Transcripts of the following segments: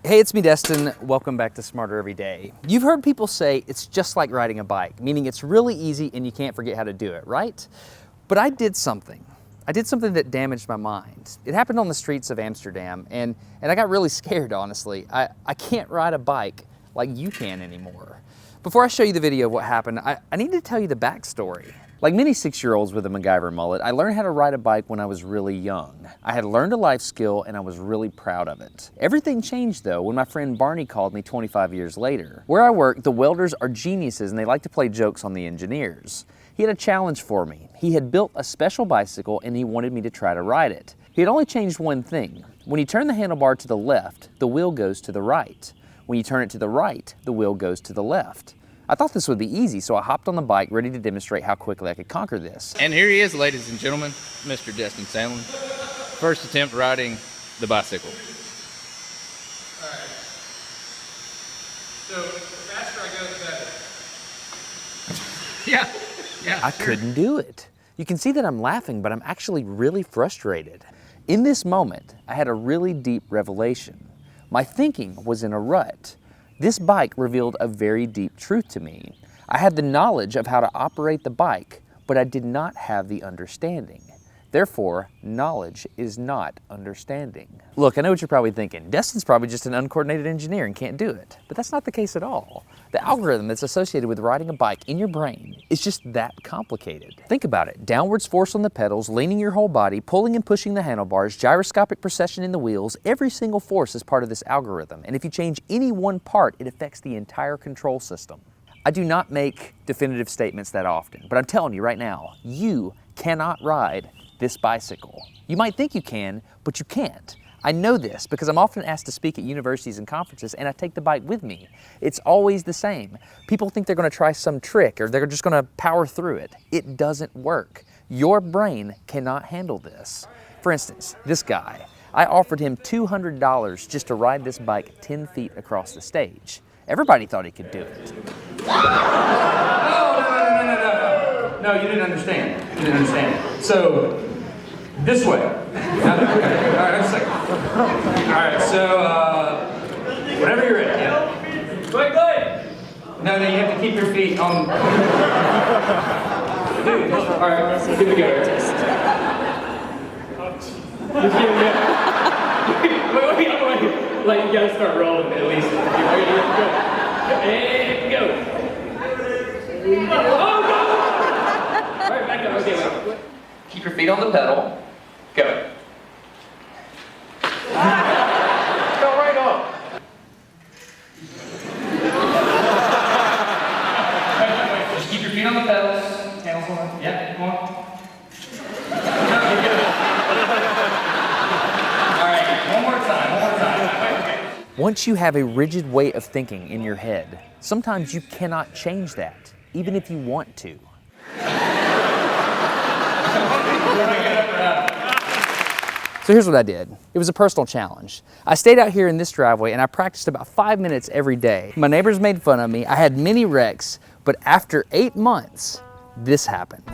Hey, it's me, Destin. Welcome back to Smarter Every Day. You've heard people say it's just like riding a bike, meaning it's really easy and you can't forget how to do it, right? But I did something. I did something that damaged my mind. It happened on the streets of Amsterdam, and I got really scared, honestly. I can't ride a bike like you can anymore. Before I show you the video of what happened, I need to tell you the backstory. Like many 6-year-olds with a MacGyver mullet, I learned how to ride a bike when I was really young. I had learned a life skill and I was really proud of it. Everything changed though when my friend Barney called me 25 years later. Where I work, the welders are geniuses and they like to play jokes on the engineers. He had a challenge for me. He had built a special bicycle and he wanted me to try to ride it. He had only changed one thing. When you turn the handlebar to the left, the wheel goes to the right. When you turn it to the right, the wheel goes to the left. I thought this would be easy, so I hopped on the bike ready to demonstrate how quickly I could conquer this. And here he is, ladies and gentlemen, Mr. Destin Sandlin. First attempt riding the bicycle. All right. So the faster I go, the better. Yeah. I couldn't do it. You can see that I'm laughing, but I'm actually really frustrated. In this moment, I had a really deep revelation. My thinking was in a rut. This bike revealed a very deep truth to me. I had the knowledge of how to operate the bike, but I did not have the understanding. Therefore, knowledge is not understanding. Look, I know what you're probably thinking. Destin's probably just an uncoordinated engineer and can't do it. But that's not the case at all. The algorithm that's associated with riding a bike in your brain is just that complicated. Think about it. Downwards force on the pedals, leaning your whole body, pulling and pushing the handlebars, gyroscopic precession in the wheels, every single force is part of this algorithm. And if you change any one part, it affects the entire control system. I do not make definitive statements that often, but I'm telling you right now, you cannot ride this bicycle. You might think you can, but you can't. I know this because I'm often asked to speak at universities and conferences and I take the bike with me. It's always the same. People think they're gonna try some trick or they're just gonna power through it. It doesn't work. Your brain cannot handle this. For instance, this guy, I offered him $200 just to ride this bike 10 feet across the stage. Everybody thought he could do it. No, you didn't understand. You didn't understand. So, this way. Okay. All right, just a second. All right, so, whenever you're ready. Yeah. Wait. No, you have to keep your feet on. Dude, all right, here we go. Wait. Like, you gotta start rolling at least. And go. Oh, go! All right, back up. Okay, wait. Keep your feet on the pedal. Go. Go right on. Just keep your feet on the pedals. Hands on. Yeah, come on. All right, one more time. Okay. Once you have a rigid way of thinking in your head, sometimes you cannot change that, even if you want to. So here's what I did. It was a personal challenge. I stayed out here in this driveway and I practiced about 5 minutes every day. My neighbors made fun of me. I had many wrecks, but after 8 months, this happened.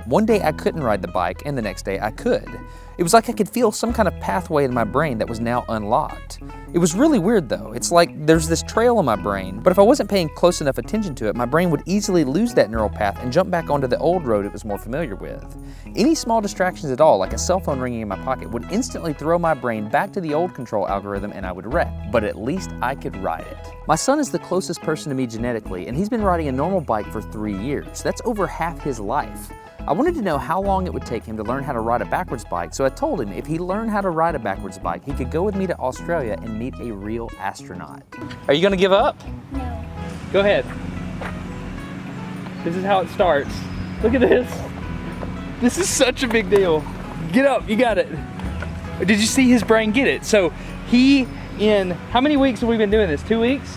One day I couldn't ride the bike and the next day I could. It was like I could feel some kind of pathway in my brain that was now unlocked. It was really weird though. It's like there's this trail in my brain, but if I wasn't paying close enough attention to it, my brain would easily lose that neural path and jump back onto the old road it was more familiar with. Any small distractions at all, like a cell phone ringing in my pocket, would instantly throw my brain back to the old control algorithm and I would wreck. But at least I could ride it. My son is the closest person to me genetically, and he's been riding a normal bike for 3 years. That's over half his life. I wanted to know how long it would take him to learn how to ride a backwards bike, so I told him if he learned how to ride a backwards bike, he could go with me to Australia and meet a real astronaut. Are you gonna give up? No. Go ahead. This is how it starts. Look at this. This is such a big deal. Get up, you got it. Did you see his brain get it? So in how many weeks have we been doing this? 2 weeks?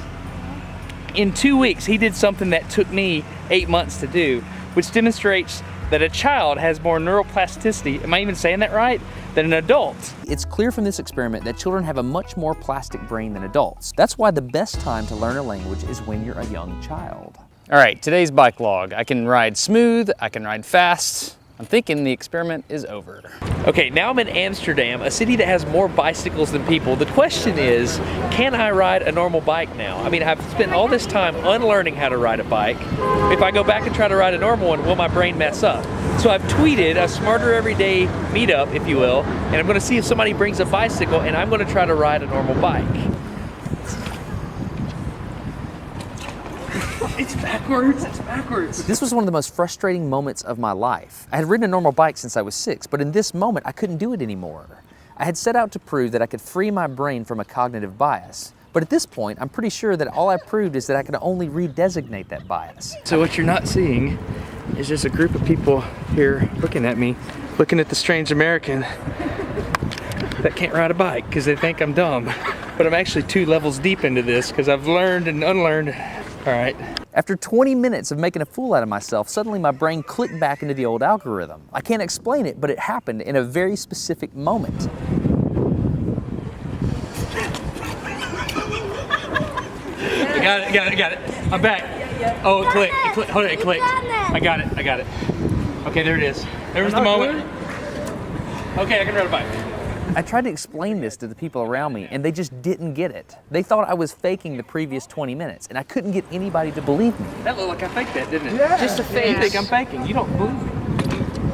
In 2 weeks, he did something that took me 8 months to do, which demonstrates that a child has more neuroplasticity, am I even saying that right, than an adult. It's clear from this experiment that children have a much more plastic brain than adults. That's why the best time to learn a language is when you're a young child. All right, today's bike log. I can ride smooth, I can ride fast, I'm thinking the experiment is over. Okay, now I'm in Amsterdam, a city that has more bicycles than people. The question is, can I ride a normal bike now? I mean, I've spent all this time unlearning how to ride a bike. If I go back and try to ride a normal one, will my brain mess up? So I've tweeted a Smarter Everyday meetup, if you will, and I'm gonna see if somebody brings a bicycle and I'm gonna try to ride a normal bike. It's backwards, it's backwards. This was one of the most frustrating moments of my life. I had ridden a normal bike since I was 6, but in this moment, I couldn't do it anymore. I had set out to prove that I could free my brain from a cognitive bias. But at this point, I'm pretty sure that all I proved is that I could only redesignate that bias. So what you're not seeing is just a group of people here looking at me, looking at the strange American that can't ride a bike because they think I'm dumb. But I'm actually 2 levels deep into this because I've learned and unlearned. All right. After 20 minutes of making a fool out of myself, suddenly my brain clicked back into the old algorithm. I can't explain it, but it happened in a very specific moment. I got it. I'm back. Oh, it clicked. Hold it, it clicked. I got it. Okay, there it is. There was the moment. Okay, I can ride a bike. I tried to explain this to the people around me, and they just didn't get it. They thought I was faking the previous 20 minutes, and I couldn't get anybody to believe me. That looked like I faked that, didn't it? Yeah. Just a fake. You think I'm faking. You don't believe me.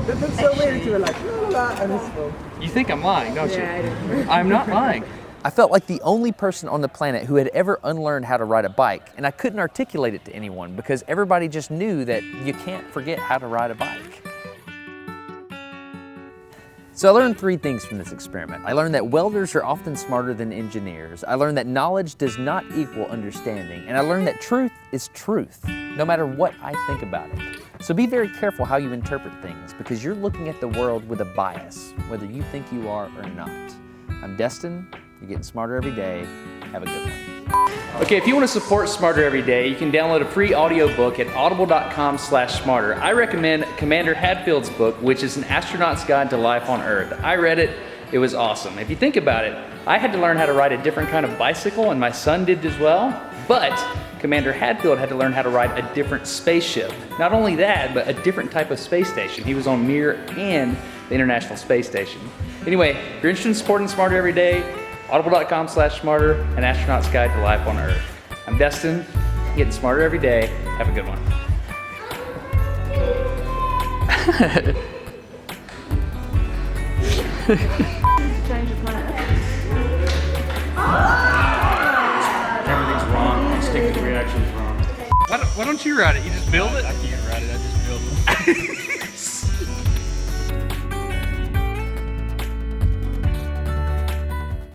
That looks so weird. You were like, la la la, and it's full. You think I'm lying, don't you? Yeah, I do. I'm not lying. I felt like the only person on the planet who had ever unlearned how to ride a bike, and I couldn't articulate it to anyone because everybody just knew that you can't forget how to ride a bike. So I learned 3 things from this experiment. I learned that welders are often smarter than engineers. I learned that knowledge does not equal understanding. And I learned that truth is truth, no matter what I think about it. So be very careful how you interpret things because you're looking at the world with a bias, whether you think you are or not. I'm Destin. You're getting smarter every day. Have a good one. Okay, if you want to support Smarter Every Day, you can download a free audiobook at audible.com/smarter. I recommend Commander Hadfield's book, which is An Astronaut's Guide to Life on Earth. I read it, it was awesome. If you think about it, I had to learn how to ride a different kind of bicycle, and my son did as well, but Commander Hadfield had to learn how to ride a different spaceship. Not only that, but a different type of space station. He was on Mir and the International Space Station. Anyway, if you're interested in supporting Smarter Every Day, audible.com/smarter, An Astronaut's Guide to Life on Earth. I'm Destin, getting smarter every day. Have a good one. Everything's wrong. Instinct reaction is wrong. Why don't you ride it? You just build it? I can't ride it, I just build it.